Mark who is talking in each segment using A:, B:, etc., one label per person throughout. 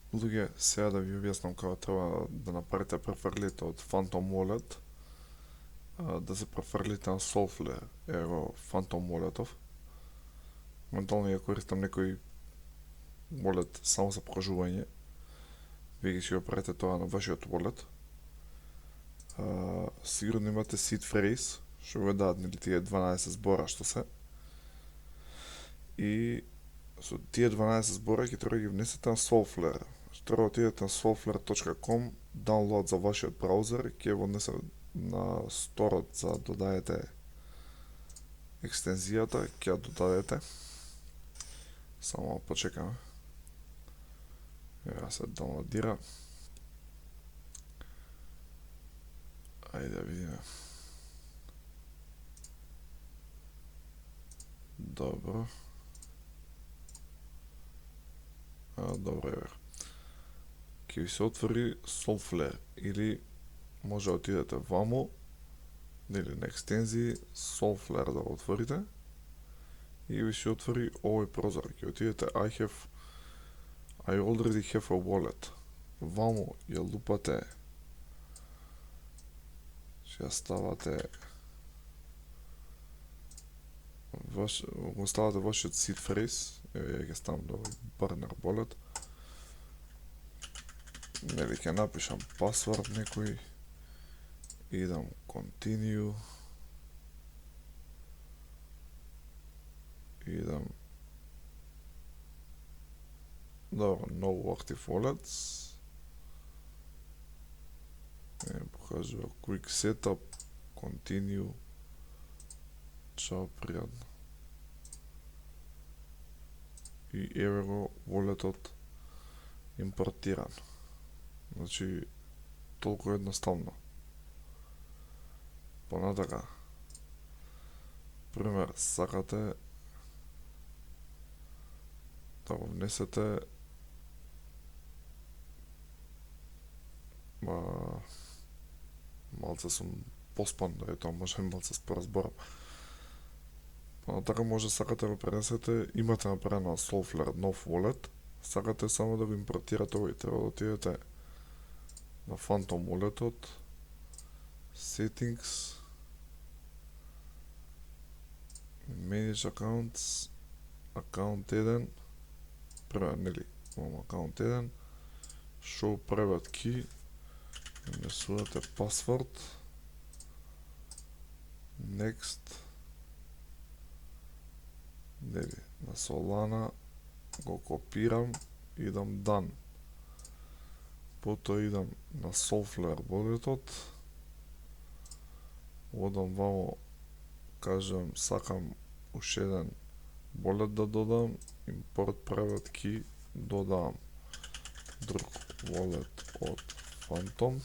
A: Луѓе, сега да ви објаснам како треба да направите префрлите од Phantom Wallet, да се префрлите на Solflare, ево Phantom Walletов. Моментално ја користам некој wallet само за покажување. Вие ги си го правите тоа на вашиот wallet. Сигурно имате seed phrase, што го дадат нели тие 12 збора што се. И со тие 12 збора ќе треба да ги внесете на Solflare. Треба да отидете на solflare.com, download за вашиот браузер, ќе го однесе на сторот за да додадете екстензијата, ќе ја додадете. Само почекаме. Ева се доwnloadира. Ајде да видиме. Добро. Добро е. Ќе ви се отвори Solflare или може да отидете вамо или на екстензии Solflare да го отворите и ви се отвори овој прозор. Ќе отидете I already have a wallet. Вамо ја лупате, ќе ставате го ставате вашиот seed phrase, ја ќе ставам да burner wallet. Нели ќе напишам пасворд некој, идам continue, идам добро, no active wallets, покажува quick setup, continue, чао, пријатно. И еве го walletот импортиран. Значи, толку едноставно. Понатака, пример, сакате да го внесете малце сум поспан, да е тоа може малце споразборам. Понатака може сакате да го пренесете, имате направено на Solflare нов wallet, сакате само да го импортирате овој, треба да отидете на Phantom Walletот, Settings, Manage Accounts, Account 1, прва, нели, имам Account 1, Show Private Key, внесувате пасворд, Next, нели, на Solana, го копирам, идам Done. Потоа идам на Solflare walletот, одам вамо, кажам, сакам уште еден wallet да додам, import private key, додавам друг wallet од Phantom,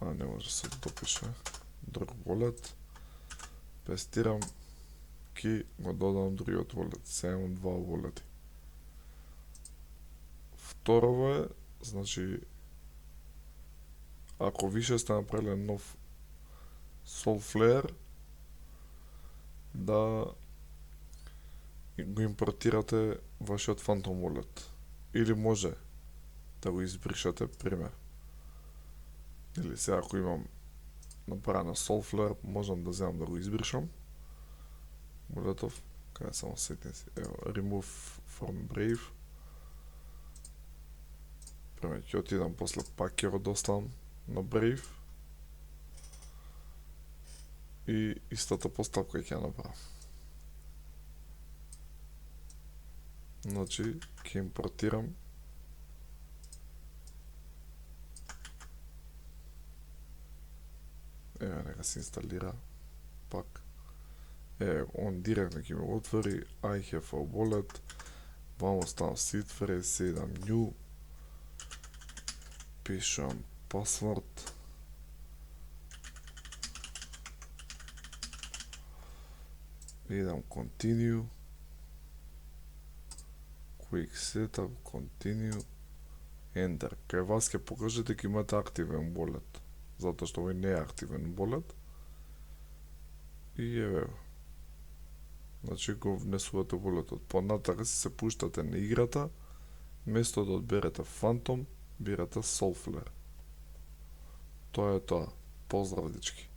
A: не може да се допише, друг wallet, пестирам key, го додавам другиот wallet, сега имам два wallet. Второво е, значи, ако више сте направиле нов Solflare, да го импортирате вашиот Phantom Wallet. Или може да го избришате, пример. Или сега ако имам направено Solflare, можам да земам да го избришам. Walletов, кај само settings, ево, remove from Brave. Пример, ќе отидам после пак ќе го доставам на Brave. И истата постапка ќе ја направам. Значи, ќе импортирам еве, нека се инсталира пак. Он директно ќе ми го отвори I have a wallet, вамо ставам seed phrase, идам new, пишам пасворд, идам continue, quick setup, continue, enter. Кај вас ќе покаже дека имате активен wallet, затоа што овој не е активен wallet. И еве, значи го внесувате walletот. Понатака се пуштате на играта, Место да одберете Phantom, бирате Soulflare. Тоа е тоа. Поздрав, дечки.